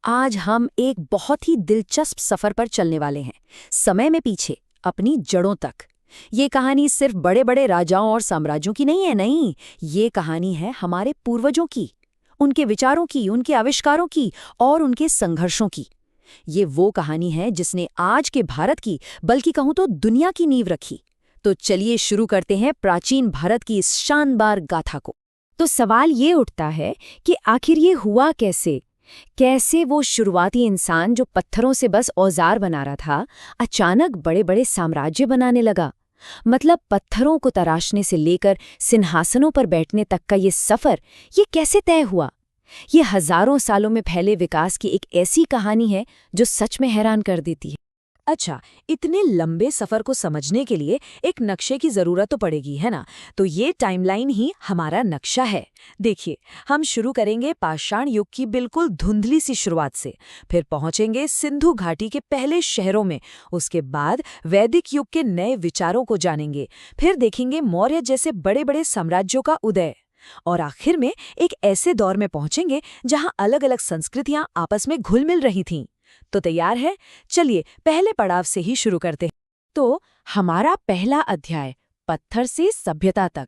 आज हम एक बहुत ही दिलचस्प सफर पर चलने वाले हैं, समय में पीछे, अपनी जड़ों तक। ये कहानी सिर्फ बड़े बड़े राजाओं और साम्राज्यों की नहीं है, नहीं। ये कहानी है हमारे पूर्वजों की, उनके विचारों की, उनके आविष्कारों की और उनके संघर्षों की। ये वो कहानी है जिसने आज के भारत की, बल्कि कहूं तो दुनिया की नींव रखी। तो चलिए शुरू करते हैं प्राचीन भारत की इस शानदार गाथा को। तो सवाल ये उठता है कि आखिर ये हुआ कैसे? कैसे वो शुरुआती इंसान जो पत्थरों से बस औजार बना रहा था, अचानक बड़े बड़े साम्राज्य बनाने लगा? मतलब पत्थरों को तराशने से लेकर सिंहासनों पर बैठने तक का ये सफर, ये कैसे तय हुआ? ये हजारों सालों में फैले विकास की एक ऐसी कहानी है जो सच में हैरान कर देती है। अच्छा, इतने लंबे सफर को समझने के लिए एक नक्शे की जरूरत तो पड़ेगी, है ना? तो ये टाइमलाइन ही हमारा नक्शा है। देखिए, हम शुरू करेंगे पाषाण युग की बिल्कुल धुंधली सी शुरुआत से, फिर पहुंचेंगे सिंधु घाटी के पहले शहरों में, उसके बाद वैदिक युग के नए विचारों को जानेंगे, फिर देखेंगे मौर्य जैसे बड़े बड़े साम्राज्यों का उदय, और आखिर में एक ऐसे दौर में पहुंचेंगे जहां अलग अलग संस्कृतियां आपस में घुल मिल रही थीं। तो तैयार है? चलिए पहले पड़ाव से ही शुरू करते हैं। तो हमारा पहला अध्याय, पत्थर से सभ्यता तक।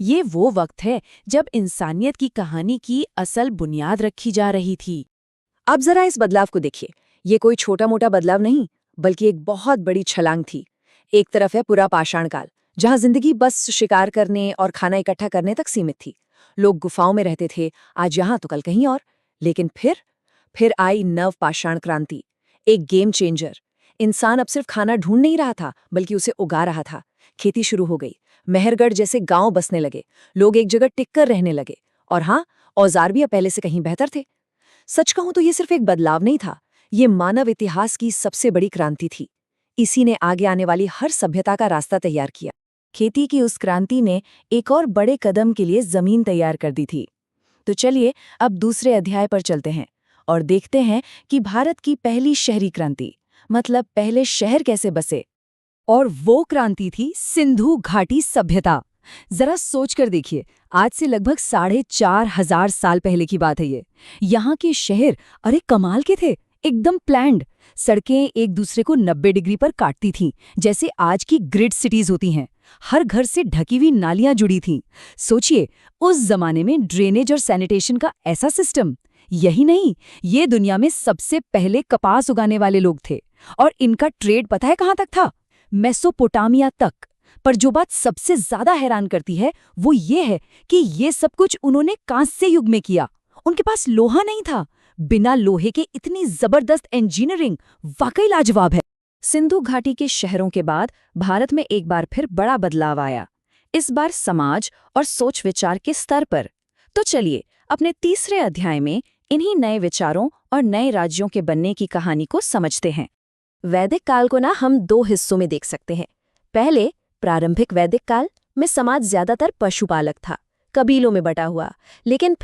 ये वो वक्त है जब इंसानियत की कहानी की असल बुनियाद रखी जा रही थी। अब जरा इस बदलाव को देखिए। ये कोई छोटा मोटा बदलाव नहीं, बल्कि एक बहुत बड़ी छलांग थी। एक तरफ है पूरा पाषाण काल, जहां जिंदगी बस शिकार करने और खाना इकट्ठा करने तक सीमित थी। लोग गुफाओं में रहते थे, आज यहां तो कल कहीं और। लेकिन फिर आई नव पाषाण क्रांति, एक गेम चेंजर। इंसान अब सिर्फ खाना ढूंढ नहीं रहा था, बल्कि उसे उगा रहा था। खेती शुरू हो गई, मेहरगढ़ जैसे गांव बसने लगे, लोग एक जगह टिककर रहने लगे। और हाँ, औजार भी अब पहले से कहीं बेहतर थे। सच कहूं तो ये सिर्फ एक बदलाव नहीं था, ये मानव इतिहास की सबसे बड़ी क्रांति थी। इसी ने आगे आने वाली हर सभ्यता का रास्ता तैयार किया। खेती की उस क्रांति ने एक और बड़े कदम के लिए जमीन तैयार कर दी थी। तो चलिए अब दूसरे अध्याय पर चलते हैं और देखते हैं कि भारत की पहली शहरी क्रांति, मतलब पहले शहर कैसे बसे। और वो क्रांति थी सिंधु घाटी सभ्यता। जरा सोच कर देखिए, आज से लगभग 4,500 साल पहले की बात है ये। यहाँ के शहर अरे कमाल के थे, एकदम प्लान्ड। सड़कें एक दूसरे को 90 डिग्री पर काटती थीं, जैसे आज की ग्रिड सिटीज होती हैं। हर घर से ढकी हुई नालियां जुड़ी थीं। सोचिए, उस जमाने में ड्रेनेज और सैनिटेशन का ऐसा सिस्टम। यही नहीं, ये दुनिया में सबसे पहले कपास उगाने वाले लोग थे। और इनका ट्रेड पता है कहाँ तक था? मेसोपोटामिया तक। पर जो बात सबसे ज्यादा हैरान करती है वो ये है कि ये सब कुछ उन्होंने कांस्य युग में किया। उनके पास लोहा नहीं था। बिना लोहे के इतनी जबरदस्त इंजीनियरिंग वाकई लाजवाब है। सिंधु घाटी के शहरों के बाद भारत में एक बार फिर बड़ा बदलाव आया, इस बार समाज और सोच विचार के स्तर पर। तो चलिए अपने तीसरे अध्याय में इन्हीं नए विचारों और नए राज्यों के बनने की कहानी को समझते हैं। वैदिक काल को ना हम दो हिस्सों में देख सकते हैं। पहले प्रारंभिक वैदिक काल में समाज ज्यादातर पशुपालक था, कबीलों में बटा हुआ। लेकिन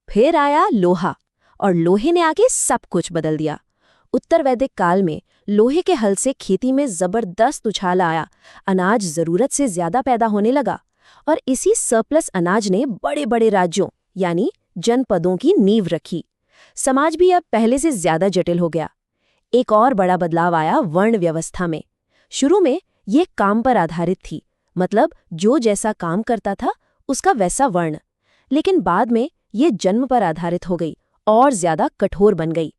फिर आया लोहा, और लोहे ने आके सब कुछ बदल दिया। उत्तर वैदिक काल में लोहे के हल से खेती में जबरदस्त उछाल आया। अनाज जरूरत से ज्यादा पैदा होने लगा, और इसी सरप्लस अनाज ने बड़े बड़े राज्यों यानी जनपदों की नींव रखी। समाज भी अब पहले से ज्यादा जटिल हो गया। एक और बड़ा बदलाव आया वर्ण व्यवस्था में। शुरू में ये काम पर आधारित थी, मतलब जो जैसा काम करता था उसका वैसा वर्ण। लेकिन बाद में ये जन्म पर आधारित हो गई और ज्यादा कठोर बन गई।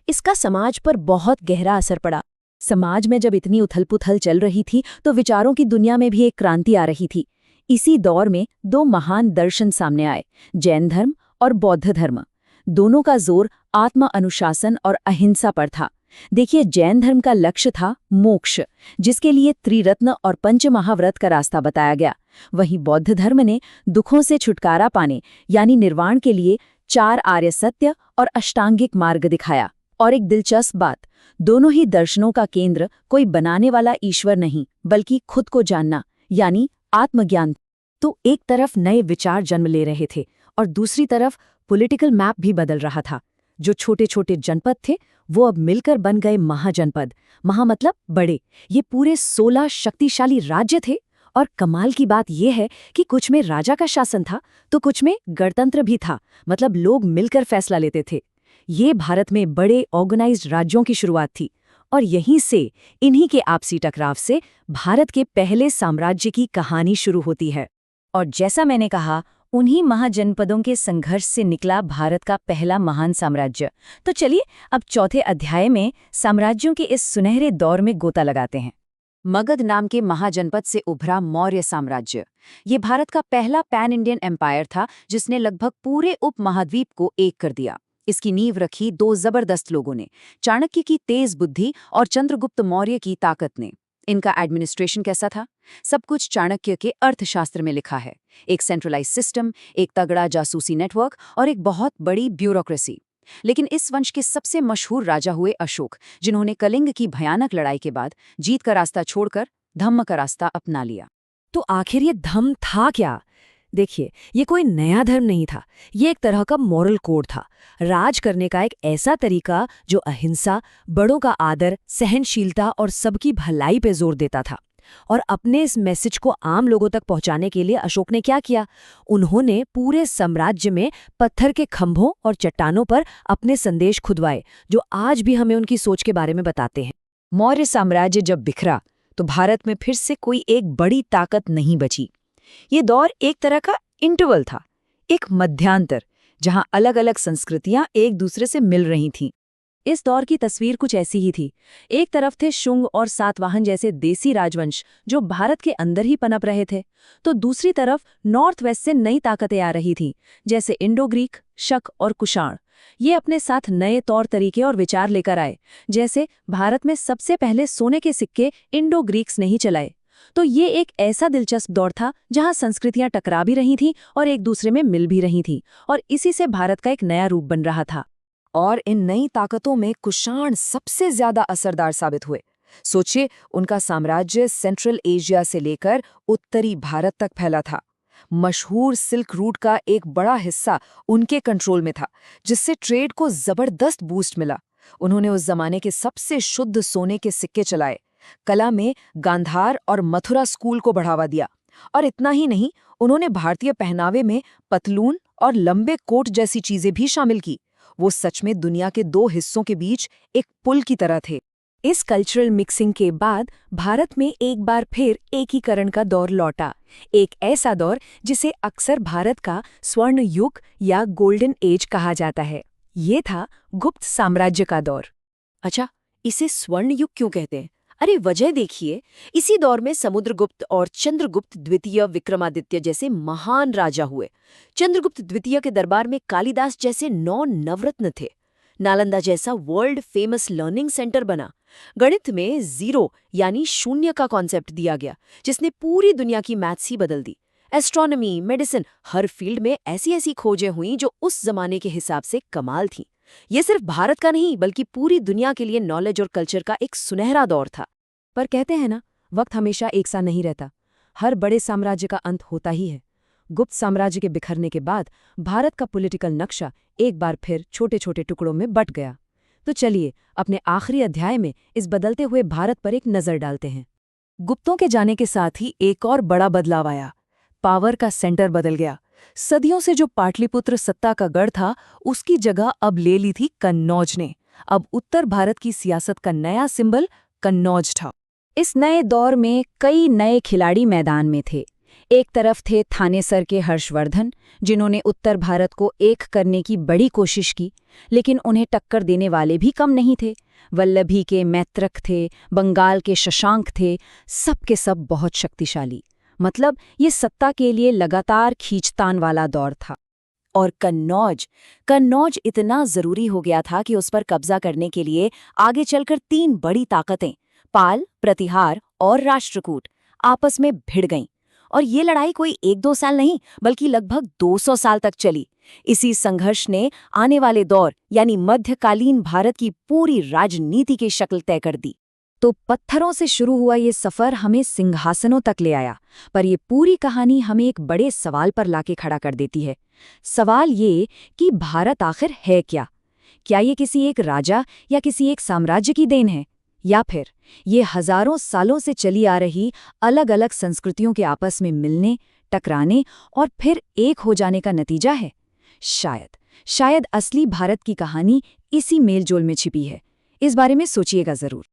इसका समाज पर बहुत गहरा असर पड़ा। समाज में जब इतनी उथल-पुथल चल रही थी तो विचारों की दुनिया में भी एक क्रांति आ रही थी। इसी दौर में दो महान दर्शन सामने आए, जैन धर्म और बौद्ध धर्म। दोनों का जोर आत्म अनुशासन और अहिंसा पर था। देखिए, जैन धर्म का लक्ष्य था मोक्ष, जिसके लिए त्रिरत्न और पंचमहाव्रत का रास्ता बताया गया। वहीं बौद्ध धर्म ने दुखों से छुटकारा पाने यानी निर्वाण के लिए 4 आर्य सत्य और अष्टांगिक मार्ग दिखाया। और एक दिलचस्प बात, दोनों ही दर्शनों का केंद्र कोई बनाने वाला ईश्वर नहीं, बल्कि खुद को जानना यानी आत्मज्ञान। तो एक तरफ नए विचार जन्म ले रहे थे और दूसरी तरफ पॉलिटिकल मैप भी बदल रहा था। जो छोटे छोटे जनपद थे वो अब मिलकर बन गए महाजनपद। महा मतलब बड़े। ये पूरे 16 शक्तिशाली राज्य थे। और कमाल की बात यह है कि कुछ में राजा का शासन था तो कुछ में गणतंत्र भी था, मतलब लोग मिलकर फैसला लेते थे। ये भारत में बड़े ऑर्गेनाइज्ड राज्यों की शुरुआत थी और यहीं से, इन्हीं के आपसी टकराव से भारत के पहले साम्राज्य की कहानी शुरू होती है। और जैसा मैंने कहा, उन्हीं महाजनपदों के संघर्ष से निकला भारत का पहला महान साम्राज्य। तो चलिए अब चौथे अध्याय में साम्राज्यों के इस सुनहरे दौर में गोता लगाते हैं। मगध नाम के महाजनपद से उभरा मौर्य साम्राज्य। ये भारत का पहला पैन इंडियन एम्पायर था जिसने लगभग पूरे उपमहाद्वीप को एक कर दिया। इसकी नींव रखी दो जबरदस्त लोगों ने, चाणक्य की तेज बुद्धि और चंद्रगुप्त मौर्य की ताकत ने। इनका एडमिनिस्ट्रेशन कैसा था? सब कुछ चाणक्य के अर्थशास्त्र में लिखा है। एक सेंट्रलाइज सिस्टम, एक तगड़ा जासूसी नेटवर्क और एक बहुत बड़ी ब्यूरोक्रेसी। लेकिन इस वंश के सबसे मशहूर राजा हुए अशोक, जिन्होंने कलिंग की भयानक लड़ाई के बाद जीत का रास्ता छोड़कर धम्म का रास्ता अपना लिया। तो आखिर ये धम्म था क्या? देखिए, ये कोई नया धर्म नहीं था, ये एक तरह का मॉरल कोड था। राज करने का एक ऐसा तरीका जो अहिंसा, बड़ों का आदर, सहनशीलता और सबकी भलाई पे जोर देता था। और अपने इस मैसेज को आम लोगों तक पहुंचाने के लिए अशोक ने क्या किया? उन्होंने पूरे साम्राज्य में पत्थर के खंभों और चट्टानों पर अपने संदेश खुदवाए, जो आज भी हमें उनकी सोच के बारे में बताते हैं। मौर्य साम्राज्य जब बिखरा तो भारत में फिर से कोई एक बड़ी ताकत नहीं बची। ये दौर एक तरह का इंटरवल था, एक मध्यांतर, जहां अलग-अलग संस्कृतियां एक दूसरे से मिल रही थीं। इस दौर की तस्वीर कुछ ऐसी ही थी। एक तरफ थे शुंग और सातवाहन जैसे देसी राजवंश जो भारत के अंदर ही पनप रहे थे, तो दूसरी तरफ नॉर्थ वेस्ट से नई ताकतें आ रही थीं, जैसे इंडो ग्रीक, शक और कुषाण। ये अपने साथ नए तौर तरीके और विचार लेकर आए। जैसे भारत में सबसे पहले सोने के सिक्के इंडो ग्रीक्स ने ही चलाए। तो ये एक ऐसा दिलचस्प दौर था जहां संस्कृतियां टकरा भी रही थीं और एक दूसरे में मिल भी रही थीं, और इसी से भारत का एक नया रूप बन रहा था। और इन नई ताकतों में कुषाण सबसे ज्यादा असरदार साबित हुए। सोचिए, उनका साम्राज्य सेंट्रल एशिया से लेकर उत्तरी भारत तक फैला था। मशहूर सिल्क रूट का एक बड़ा हिस्सा उनके कंट्रोल में था, जिससे ट्रेड को जबरदस्त बूस्ट मिला। उन्होंने उस जमाने के सबसे शुद्ध सोने के सिक्के चलाए, कला में गांधार और मथुरा स्कूल को बढ़ावा दिया। और इतना ही नहीं, उन्होंने भारतीय पहनावे में पतलून और लंबे कोट जैसी चीजें भी शामिल की। वो सच में दुनिया के दो हिस्सों के बीच एक पुल की तरह थे। इस कल्चरल मिक्सिंग के बाद भारत में एक बार फिर एकीकरण का दौर लौटा। एक ऐसा दौर जिसे अक्सर भारत का स्वर्ण युग या गोल्डन एज कहा जाता है। ये था गुप्त साम्राज्य का दौर। अच्छा, इसे स्वर्ण युग क्यों कहते हैं? अरे वजह देखिए, इसी दौर में समुद्रगुप्त और चंद्रगुप्त द्वितीय विक्रमादित्य जैसे महान राजा हुए। चंद्रगुप्त द्वितीय के दरबार में कालिदास जैसे 9 नवरत्न थे। नालंदा जैसा वर्ल्ड फेमस लर्निंग सेंटर बना। गणित में जीरो यानी शून्य का कॉन्सेप्ट दिया गया, जिसने पूरी दुनिया की मैथ्स ही बदल दी। एस्ट्रोनॉमी, मेडिसिन, हर फील्ड में ऐसी ऐसी खोजें हुई जो उस जमाने के हिसाब से कमाल थी। ये सिर्फ भारत का नहीं बल्कि पूरी दुनिया के लिए नॉलेज और कल्चर का एक सुनहरा दौर था। पर कहते हैं ना, वक्त हमेशा एक सा नहीं रहता। हर बड़े साम्राज्य का अंत होता ही है। गुप्त साम्राज्य के बिखरने के बाद भारत का पॉलिटिकल नक्शा एक बार फिर छोटे छोटे टुकड़ों में बंट गया। तो चलिए अपने आखिरी अध्याय में इस बदलते हुए भारत पर एक नज़र डालते हैं। गुप्तों के जाने के साथ ही एक और बड़ा बदलाव आया। पावर का सेंटर बदल गया। सदियों से जो पाटलिपुत्र सत्ता का गढ़ था, उसकी जगह अब ले ली थी कन्नौज ने। अब उत्तर भारत की सियासत का नया सिंबल कन्नौज था। इस नए दौर में कई नए खिलाड़ी मैदान में थे। एक तरफ थे थानेसर के हर्षवर्धन, जिन्होंने उत्तर भारत को एक करने की बड़ी कोशिश की, लेकिन उन्हें टक्कर देने वाले भी कम नहीं थे। वल्लभी के मैत्रक थे, बंगाल के शशांक थे, सब के सब बहुत शक्तिशाली। मतलब ये सत्ता के लिए लगातार खींचतान वाला दौर था। और कन्नौज इतना जरूरी हो गया था कि उस पर कब्जा करने के लिए आगे चलकर 3 बड़ी ताकतें, पाल, प्रतिहार और राष्ट्रकूट, आपस में भिड़ गईं। और ये लड़ाई कोई 1-2 साल नहीं बल्कि लगभग 200 साल तक चली। इसी संघर्ष ने आने वाले दौर यानी मध्यकालीन भारत की पूरी राजनीति की शक्ल तय कर दी। तो पत्थरों से शुरू हुआ ये सफर हमें सिंहासनों तक ले आया, पर ये पूरी कहानी हमें एक बड़े सवाल पर लाके खड़ा कर देती है। सवाल ये कि भारत आखिर है क्या? क्या ये किसी एक राजा या किसी एक साम्राज्य की देन है, या फिर ये हजारों सालों से चली आ रही अलग-अलग संस्कृतियों के आपस में मिलने, टकराने और फिर एक हो जाने का नतीजा है? शायद शायद असली भारत की कहानी इसी मेलजोल में छिपी है। इस बारे में सोचिएगा जरूर।